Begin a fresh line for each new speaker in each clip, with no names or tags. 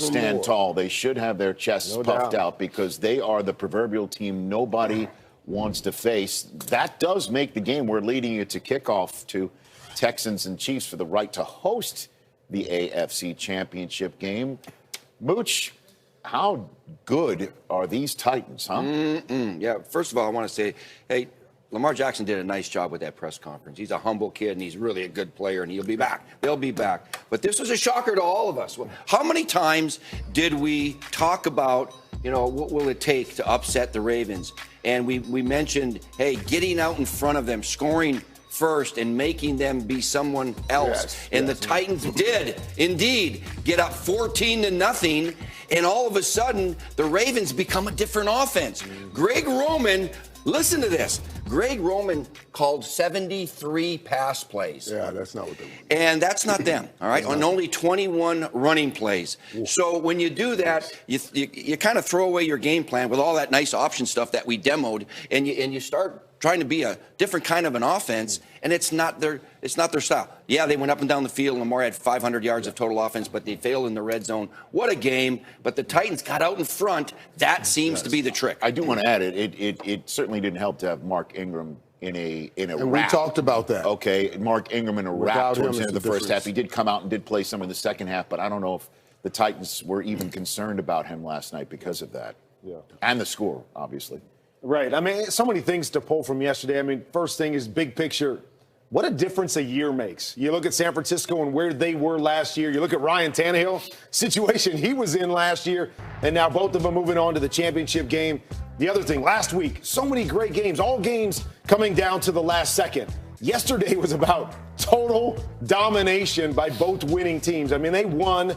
should stand tall. They should have their chests puffed out because they are the proverbial team nobody wants to face. That does make the game. We're leading you to kickoff to Texans and Chiefs for the right to host the AFC Championship game. Mooch, how good are these Titans, huh?
Yeah, first of all, I want to say, hey, Lamar Jackson did a nice job with that press conference. He's a humble kid, and he's really a good player, and he'll be back. They'll be back. But this was a shocker to all of us. How many times did we talk about, what will it take to upset the Ravens? And we mentioned, hey, getting out in front of them, scoring first and making them be someone else. The Titans did indeed get up 14-0, and all of a sudden the Ravens become a different offense. Greg Roman, listen to this. Greg Roman called 73 pass plays.
Yeah, that's not what they want.
And that's not them, all right, on only 21 running plays. So when you do that, you kind of throw away your game plan with all that nice option stuff that we demoed, and you start trying to be a different kind of an offense, and it's not their style. Yeah, they went up and down the field. Lamar had 500 yards of total offense, but they failed in the red zone. What a game. But the Titans got out in front. That seems to be the trick.
I do want to add it certainly didn't help to have Mark Ingram in a
and
wrap.
We talked about that.
Okay, Mark Ingram in a wrap towards the end of the first half. He did come out and did play some in the second half, but I don't know if the Titans were even concerned about him last night because of that.
Yeah.
And the score, obviously.
Right. I mean, so many things to pull from yesterday. I mean, first thing is big picture. What a difference a year makes. You look at San Francisco and where they were last year. You look at Ryan Tannehill, situation he was in last year, and now both of them moving on to the championship game. The other thing, last week, so many great games, all games coming down to the last second. Yesterday was about total domination by both winning teams. I mean, they won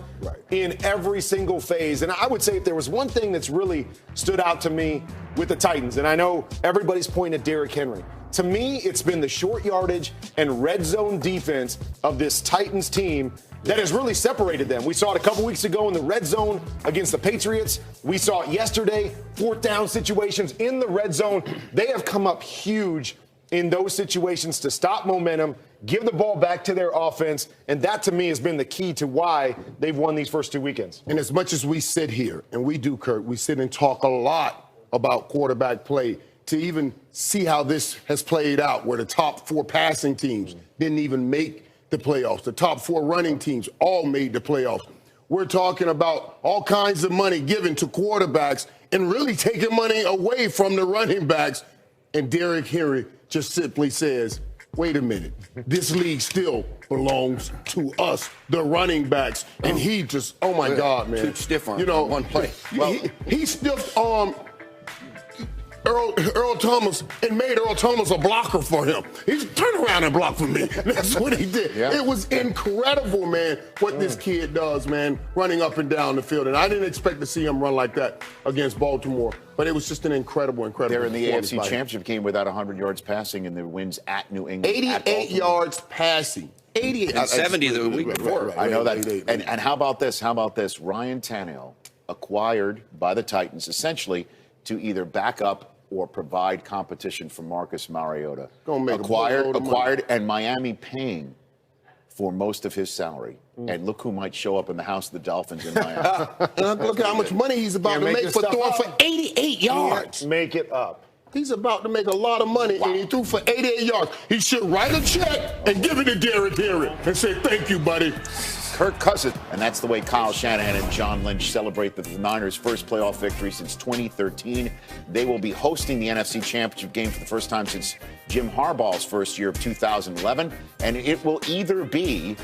in every single phase. And I would say if there was one thing that's really stood out to me with the Titans, and I know everybody's pointing at Derrick Henry. To me, it's been the short yardage and red zone defense of this Titans team that has really separated them. We saw it a couple weeks ago in the red zone against the Patriots. We saw it yesterday, fourth down situations in the red zone. They have come up huge in those situations to stop momentum, give the ball back to their offense, and that to me has been the key to why they've won these first two weekends.
And as much as we sit here, and we do, Kurt, we sit and talk a lot about quarterback play to even see how this has played out, where the top four passing teams didn't even make the playoffs. The top four running teams all made the playoffs. We're talking about all kinds of money given to quarterbacks and really taking money away from the running backs. And Derrick Henry just simply says, wait a minute, this league still belongs to us, the running backs. And he just, oh my God, man.
Too stiff arm one play.
Well, he stiff armed Earl Thomas and made Earl Thomas a blocker for him. He just turned around and blocked for me. That's what he did. Yeah. It was incredible, man, what this kid does, man, running up and down the field. And I didn't expect to see him run like that against Baltimore. But it was just an incredible
They're in the AFC Championship game without 100 yards passing in the wins at New England.
88 yards passing. 88.
And 70 the week before.
I know that. And how about this? Ryan Tannehill acquired by the Titans essentially to either back up or provide competition for Marcus Mariota. Acquired, and Miami paying for most of his salary. And look who might show up in the house of the Dolphins in Miami.
Look at how much money he's about to make for throwing for 88 yards.
Make it up.
He's about to make a lot of money, and he threw for 88 yards. He should write a check and give it to Derrick Henry and say, thank you, buddy.
Kirk Cousins. And that's the way Kyle Shanahan and John Lynch celebrate the Niners' first playoff victory since 2013. They will be hosting the NFC Championship game for the first time since Jim Harbaugh's first year of 2011. And it will either be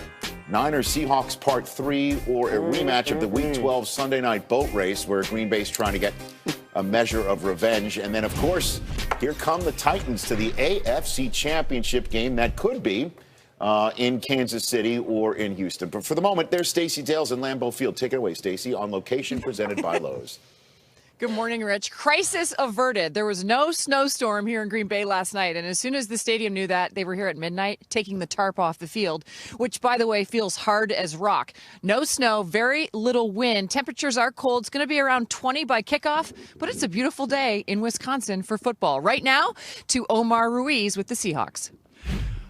Niners-Seahawks Part 3 or a rematch of the Week 12 Sunday night boat race where Green Bay's trying to get a measure of revenge. And then, of course, here come the Titans to the AFC Championship game that could be in Kansas City or in Houston. But for the moment, there's Stacey Dales in Lambeau Field. Take it away, Stacey, on location presented by Lowe's.
Good morning, Rich. Crisis averted. There was no snowstorm here in Green Bay last night. And as soon as the stadium knew that, they were here at midnight taking the tarp off the field, which, by the way, feels hard as rock. No snow, very little wind. Temperatures are cold. It's going to be around 20 by kickoff, but it's a beautiful day in Wisconsin for football. Right now, to Omar Ruiz with the Seahawks.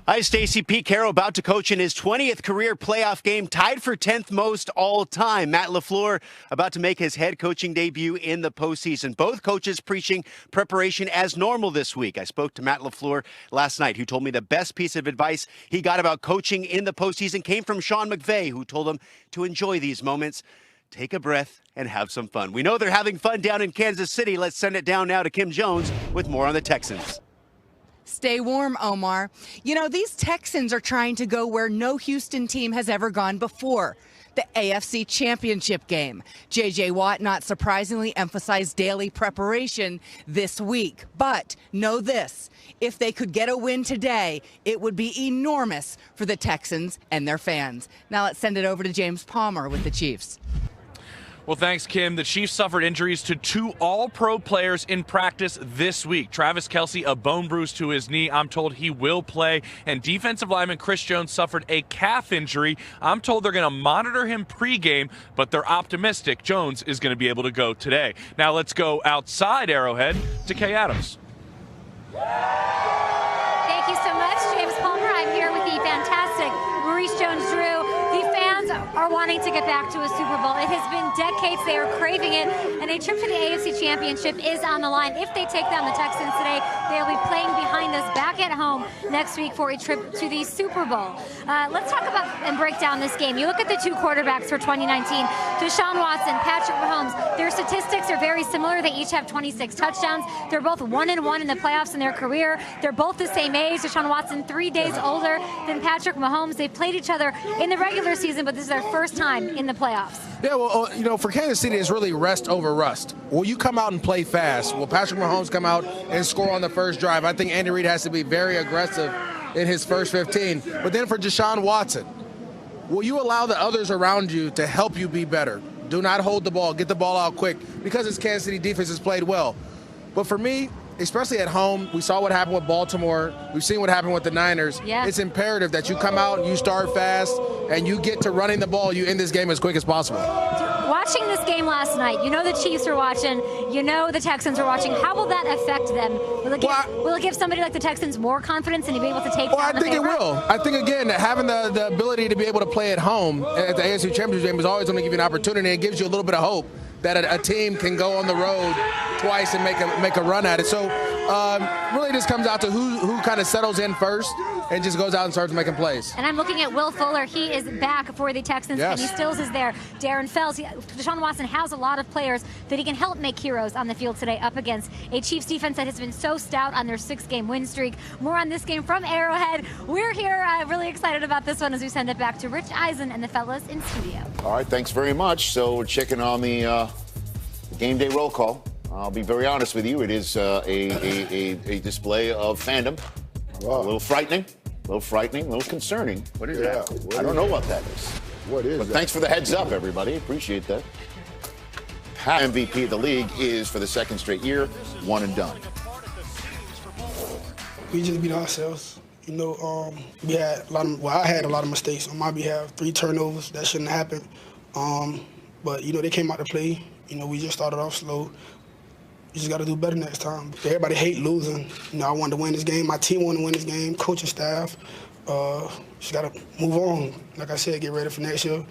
Hi, Stacey. Pete Carroll about to coach in his 20th career playoff game, tied for 10th most all time. Matt LaFleur about to make his head coaching debut in the postseason. Both coaches preaching preparation as normal this week. I spoke to Matt LaFleur last night, who told me the best piece of advice he got about coaching in the postseason came from Sean McVay, who told him to enjoy these moments, take a breath, and have some fun. We know they're having fun down in Kansas City. Let's send it down now to Kim Jones with more on the Texans.
Stay warm, Omar. You know, these Texans are trying to go where no Houston team has ever gone before. The AFC Championship game. J.J. Watt, not surprisingly, emphasized daily preparation this week. But know this, if they could get a win today, it would be enormous for the Texans and their fans. Now let's send it over to James Palmer with the Chiefs.
Well, thanks, Kim. The Chiefs suffered injuries to 2 all-pro players in practice this week. Travis Kelce, a bone bruise to his knee. I'm told he will play. And defensive lineman Chris Jones suffered a calf injury. I'm told they're going to monitor him pregame, but they're optimistic Jones is going to be able to go today. Now let's go outside Arrowhead to Kay Adams.
Thank you so much, James Palmer. I'm here with the fantastic Maurice Jones-Drew. The fans are wanting to get back to a Super Bowl. It has been decades. They are craving it, and a trip to the AFC Championship is on the line. If they take down the Texans today, they'll be playing behind us back at home next week for a trip to the Super Bowl. Let's talk about and break down this game. You look at the 2 quarterbacks for 2019, Deshaun Watson, Patrick Mahomes. Their statistics are very similar. They each have 26 touchdowns. They're both 1-1 in the playoffs in their career. They're both the same age. Deshaun Watson 3 days older than Patrick Mahomes. They played each other in the regular season, but this is their first time in the playoffs.
Yeah, well, you know, for Kansas City, it's really rest over rust. Will you come out and play fast? Will Patrick Mahomes come out and score on the first drive? I think Andy Reid has to be very aggressive in his first 15. But then for Deshaun Watson, will you allow the others around you to help you be better? Do not hold the ball. Get the ball out quick because his Kansas City defense has played well. But for me, especially at home, we saw what happened with Baltimore. We've seen what happened with the Niners.
Yeah.
It's imperative that you come out, you start fast, and you get to running the ball. You end this game as quick as possible.
Watching this game last night, you know the Chiefs are watching, you know the Texans are watching. How will that affect them? Will it give somebody like the Texans more confidence and to be able to take down the favorite?
I think it will. I think, again, having the ability to be able to play at home at the AFC Championship game is always going to give you an opportunity. It gives you a little bit of hope that a team can go on the road twice and make a run at it. So really this comes out to who kind of settles in first and just goes out and starts making plays.
And I'm looking at Will Fuller. He is back for the Texans.
Yes.
Kenny Stills is there. Darren Fells. Deshaun Watson has a lot of players that he can help make heroes on the field today up against a Chiefs defense that has been so stout on their 6-game win streak. More on this game from Arrowhead. We're here really excited about this one as we send it back to Rich Eisen and the fellas in studio.
All right, thanks very much. So we're checking on the game day roll call. I'll be very honest with you. It is a display of fandom.
Wow.
A little frightening, a little concerning. What is that? I don't know what that is.
What is
But
that?
thanks for the heads up, everybody. Appreciate that. MVP of the league is, for the 2nd straight year, one and done.
We just beat ourselves. You know, we had I had a lot of mistakes on my behalf. 3 turnovers that shouldn't happen. But you know, they came out to play. You know, we just started off slow. We just got to do better next time. Everybody hate losing. You know, I wanted to win this game. My team wanted to win this game. Coaching staff. Just got to move on. Like I said, get ready for next year.